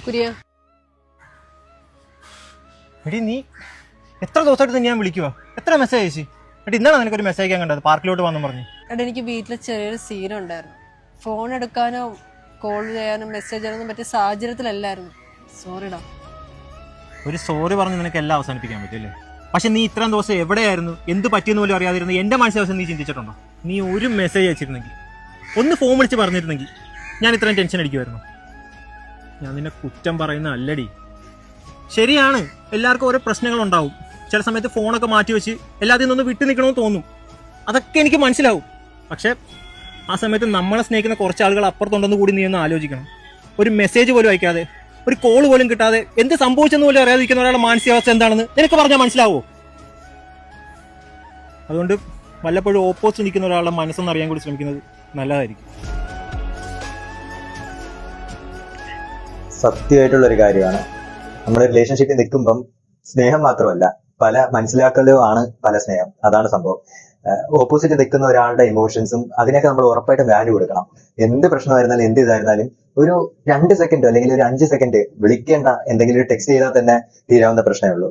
കുര്യ എടി നീ എത്ര ദിവസമായിട്ട് ഞാൻ വിളിക്കുക എത്ര മെസ്സേജ് അയച്ചു എടി ഇന്നാണ് നിനക്കൊരു മെസ്സേജ് അയക്കാൻ കണ്ടത് പാർക്കിലോട്ട് വന്നു പറഞ്ഞു. എടാ എനിക്ക് വീട്ടിൽ ചെറിയൊരു സീനുണ്ടായിരുന്നു. ഫോൺ എടുക്കാനോ കോൾ ചെയ്യാനോ മെസ്സേജ് ചെയ്യാനൊന്നും പറ്റിയ സാഹചര്യത്തിലല്ലായിരുന്നു. സോറിടാ. ഒരു സോറി പറഞ്ഞ് നിനക്ക് എല്ലാം അവസാനിപ്പിക്കാൻ പറ്റില്ലേ? പക്ഷെ നീ ഇത്രയും ദിവസം എവിടെയായിരുന്നു, എന്ത് പറ്റിയെന്ന് പോലും അറിയാതിരുന്നു എൻ്റെ മനസ്സിലെ ദിവസം നീ ചിന്തിച്ചിട്ടുണ്ടോ? നീ ഒരു മെസ്സേജ് അയച്ചിരുന്നെങ്കിൽ, ഒന്ന് ഫോൺ വിളിച്ച് പറഞ്ഞിരുന്നെങ്കിൽ ഞാൻ ഇത്രയും ടെൻഷൻ അടിക്കുമായിരുന്നു. ഞാൻ നിന്നെ കുറ്റം പറയുന്ന അല്ലടി. ശരിയാണ്, എല്ലാവർക്കും ഓരോ പ്രശ്നങ്ങളുണ്ടാവും. ചില സമയത്ത് ഫോണൊക്കെ മാറ്റി വെച്ച് എല്ലാത്തിൽ നിന്നൊന്ന് വിട്ടു നിൽക്കണമെന്ന് തോന്നും. അതൊക്കെ എനിക്ക് മനസ്സിലാവും. പക്ഷെ ആ സമയത്ത് നമ്മളെ സ്നേഹിക്കുന്ന കുറച്ച് ആളുകൾ അപ്പുറത്തുണ്ടെന്ന് കൂടി നീ ഒന്ന് ആലോചിക്കണം. ഒരു മെസ്സേജ് പോലും അയക്കാതെ, ഒരു കോൾ പോലും കിട്ടാതെ എന്ത് സംഭവിച്ചെന്ന് പോലും അറിയാതിരിക്കുന്ന ഒരാളുടെ മാനസികാവസ്ഥ എന്താണെന്ന് നിനക്ക് പറഞ്ഞാൽ മനസ്സിലാവോ? അതുകൊണ്ട് വല്ലപ്പോഴും ഓപ്പോസിറ്റ് നിൽക്കുന്ന ഒരാളുടെ മനസ്സൊന്ന് അറിയാൻ കൂടി ശ്രമിക്കുന്നത് നല്ലതായിരിക്കും. സത്യമായിട്ടുള്ളൊരു കാര്യമാണ്. നമ്മുടെ റിലേഷൻഷിപ്പിൽ നിൽക്കുമ്പം സ്നേഹം മാത്രമല്ല, പല മനസ്സിലാക്കലുമാണ് പല സ്നേഹം. അതാണ് സംഭവം. ഓപ്പോസിറ്റ് നിൽക്കുന്ന ഒരാളുടെ ഇമോഷൻസും അതിനൊക്കെ നമ്മൾ ഉറപ്പായിട്ട് വാല്യൂ കൊടുക്കണം. എന്ത് പ്രശ്നമായിരുന്നാലും എന്ത് ഇതായിരുന്നാലും ഒരു 2 സെക്കൻഡ് അല്ലെങ്കിൽ ഒരു 5 സെക്കൻഡ് വിളിക്കേണ്ട, എന്തെങ്കിലും ഒരു ടെക്സ്റ്റ് ചെയ്താൽ തന്നെ തീരാവുന്ന പ്രശ്നമേ ഉള്ളൂ.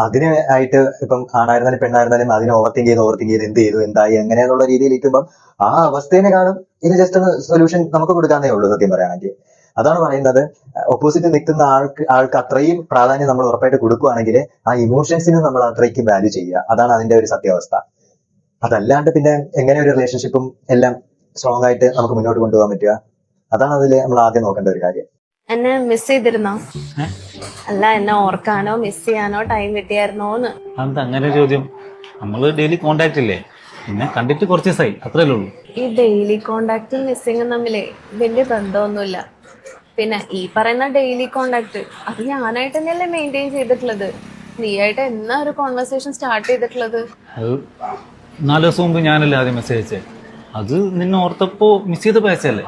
അതിന് ആയിട്ട് ഇപ്പം ആണായിരുന്നാലും പെണ്ണായിരുന്നാലും അതിനെ ഓവർതിങ്ക് ചെയ്ത് എന്ത് ചെയ്തു, എന്തായി, എങ്ങനെയാന്നുള്ള രീതിയിൽ ഇരിക്കുമ്പം ആ അവസ്ഥേനെക്കാളും ഇത് ജസ്റ്റ് ഒന്ന് സൊല്യൂഷൻ നമുക്ക് കൊടുക്കാന്നേ ഉള്ളൂ സത്യം പറയുകയാണെങ്കിൽ. അതാണ് പറയുന്നത്, ഓപ്പോസിറ്റ് നിൽക്കുന്ന ആൾക്ക് അത്രയും പ്രാധാന്യം നമ്മൾ ഉറപ്പായിട്ട് കൊടുക്കുകയാണെങ്കിൽ ആ ഇമോഷൻസിന് നമ്മൾ അത്രയ്ക്ക് വാല്യൂ ചെയ്യുക. അതാണ് അതിന്റെ ഒരു സത്യാവസ്ഥ. അതല്ലാണ്ട് പിന്നെ എങ്ങനെ ഒരു റിലേഷൻഷിപ്പും എല്ലാം സ്ട്രോങ് ആയിട്ട് നമുക്ക് മുന്നോട്ട് കൊണ്ടുപോകാൻ പറ്റുക? അതാണ് അതിൽ നമ്മൾ ആദ്യം നോക്കേണ്ട ഒരു കാര്യം. എന്നെ മിസ് ചെയ്തിരുന്നോ? അല്ല, എന്നെ ഓർക്കാനോ മിസ് ചെയ്യാനോ ടൈം കിട്ടിയായിരുന്നോന്ന്. അത് അങ്ങനെ ചോദ്യം? നമ്മള് ഡെയിലി കോണ്ടാക്ട് ഇല്ലേ, പിന്നെ കണ്ടിട്ട് കുറച്ച് ദിവസമായി, അത്രയല്ലേ ഉള്ളൂ. ഈ ഡെയിലി കോണ്ടാക്ടും മിസ്സിങ്ങും തമ്മിലേ വലിയ ബന്ധമൊന്നുമില്ല. പിന്നെ ഈ പറയുന്ന ഡെയിലി കോണ്ടാക്ട് അത് ഞാനായിട്ട് തന്നെയല്ലേ മെയിൻറ്റെയിൻ ചെയ്തിട്ടുള്ളത്. നീ ആയിട്ട് എന്നാ ഒരു കോൺവെർസേഷൻ സ്റ്റാർട്ട് ചെയ്തിട്ടുള്ളത്? അത് 4 ദിവസം മുമ്പ് ഞാനല്ലേ ആദ്യം മെസ്സേജ് അയച്ചേ. അത് നിന്നെ ഓർത്തപ്പോ മിസ് ചെയ്തപ്പോ അയച്ചല്ലേ.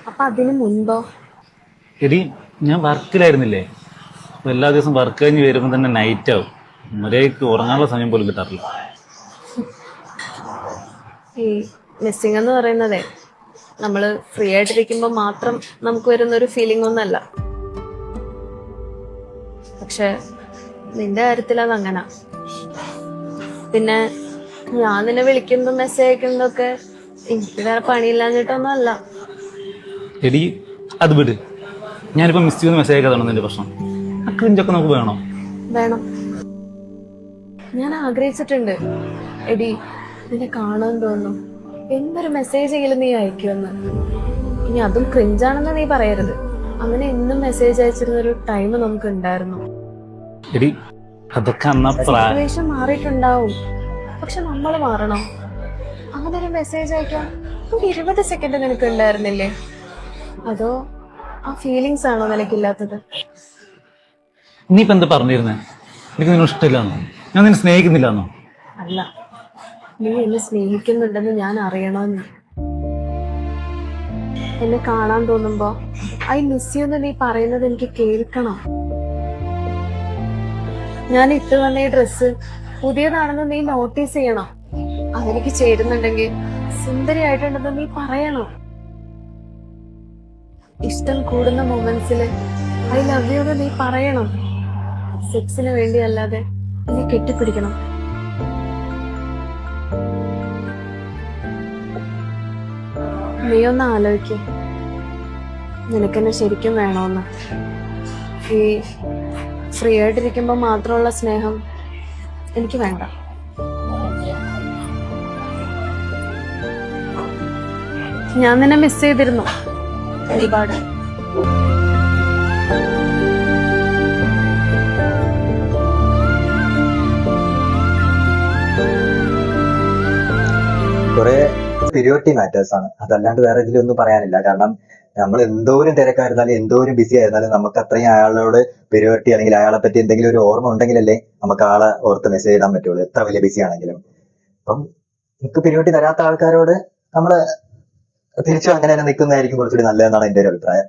അപ്പൊ അതിന് മുൻപോ? എടി, ഞാൻ വർക്കിലായിരുന്നില്ലേ. അപ്പൊ എല്ലാ ദിവസവും വർക്ക് കഴിഞ്ഞ് വരുമ്പോൾ തന്നെ നൈറ്റ് ആവും. മര്യാദയ്ക്ക് ഉറങ്ങാനുള്ള സമയം പോലും കിട്ടാറില്ല. ഈ മിസ്സിങ് എന്ന് പറയുന്നതേ നമ്മള് ഫ്രീ ആയിട്ടിരിക്കുമ്പോൾ മാത്രം നമുക്ക് വരുന്നൊരു ഫീലിംഗ് ഒന്നല്ല. പക്ഷെ നിന്റെ കാര്യത്തിൽ അതങ്ങനെ. പിന്നെ ഞാൻ നിന്നെ വിളിക്കുന്നതും മെസ്സേജ് അയക്കുന്നതൊക്കെ എനിക്ക് വേറെ പണിയില്ലാഞ്ഞിട്ടൊന്നും അല്ല. എടി, അത് വിട്. ഞാനിപ്പോ മിസ് ചെയ്യുന്ന മെസ്സേജ് അയക്കാതാണ് നിന്റെ പ്രശ്നം. ആ ക്രിഞ്ചൊക്കെ നമുക്ക് വേണം. വേണം, ഞാൻ ആഗ്രഹിച്ചിട്ടുണ്ട്. എടി, നിന്നെ കാണാൻ തോന്നുന്നു, എന്തൊരു മെസ്സേജ് എങ്കിലും നീ അയക്കുമെന്ന്. ഇനി അതും ക്രിഞ്ചാണെന്ന് നീ പറയരുത്. അങ്ങനെ എന്നും മെസ്സേജ് അയച്ചിരുന്നൊരു ടൈം നമുക്ക് ഉണ്ടായിരുന്നു. എടി, അതൊക്കെ സിറ്റുവേഷൻ മാറിയിട്ടുണ്ടാവും, പക്ഷെ നമ്മൾ മാറണം. അങ്ങനെ ഒരു മെസ്സേജ് അയക്കാൻ ഒരു 20 സെക്കൻഡ് നിനക്ക് ഉണ്ടായിരുന്നില്ലേ? അതോ ആ ഫീലിങ്സ് ആണോ നിനക്കില്ലാത്തത്? നീയിപ്പോ എന്താ പറഞ്ഞിരുന്നേ? എനിക്ക് നിന്നെ ഇഷ്ടമില്ലാന്നോ? ഞാൻ നിന്നെ സ്നേഹിക്കുന്നില്ലാന്നോ? അല്ല, നീ എന്നെ സ്നേഹിക്കുന്നുണ്ടെന്ന് ഞാൻ അറിയണമെന്ന്. എന്നെ കാണാൻ തോന്നുമ്പോ ഐ മിസ് യു എന്ന് നീ പറയുന്നത് എനിക്ക് കേൾക്കണം. ഞാൻ ഇട്ട് വന്ന ഈ ഡ്രസ്സ് പുതിയതാണെന്ന് നീ നോട്ടീസ് ചെയ്യണം. അതെനിക്ക് ചേരുന്നുണ്ടെങ്കിൽ സുന്ദരിയായിട്ടുണ്ടെന്ന് നീ പറയണം. ഇഷ്ടം കൂടുന്ന മൊമെന്റ്സില് ഐ ലവ് യു എന്ന് നീ പറയണം. സെക്സിന് വേണ്ടി അല്ലാതെ എന്നെ കെട്ടിപ്പിടിക്കണം. നീ ഒന്ന് ആലോചിക്ക്, നിനക്കെന്നെ ശരിക്കും വേണോന്ന്. ഈ ഫ്രീ ആയിട്ടിരിക്കുമ്പോ മാത്രമുള്ള സ്നേഹം എനിക്ക് വേണ്ട. ഞാൻ നിന്നെ മിസ് ചെയ്തിരുന്നു ഒരുപാട്. കുറെ സ്പിരിയോറിറ്റി മാറ്റേഴ്സ് ആണ്, അതല്ലാണ്ട് വേറെ ഇതിലൊന്നും പറയാനില്ല. കാരണം നമ്മൾ എന്തോരം തിരക്കായിരുന്നാലും എന്തോരം ബിസി ആയിരുന്നാലും നമുക്ക് അത്രയും അയാളോട് പ്രിയോറിറ്റി അല്ലെങ്കിൽ അയാളെ പറ്റി എന്തെങ്കിലും ഒരു ഓർമ്മ ഉണ്ടെങ്കിലല്ലേ നമുക്ക് ആളെ ഓർത്ത് മെസ്സേജ് ഇടാൻ പറ്റുള്ളൂ, എത്ര വലിയ ബിസി ആണെങ്കിലും. അപ്പം നമുക്ക് പ്രിയോറിറ്റി തരാത്ത ആൾക്കാരോട് നമ്മള് തിരിച്ചും അങ്ങനെ തന്നെ നിൽക്കുന്നതായിരിക്കും കുറച്ചുകൂടി നല്ലതെന്നാണ് എന്റെ ഒരു അഭിപ്രായം.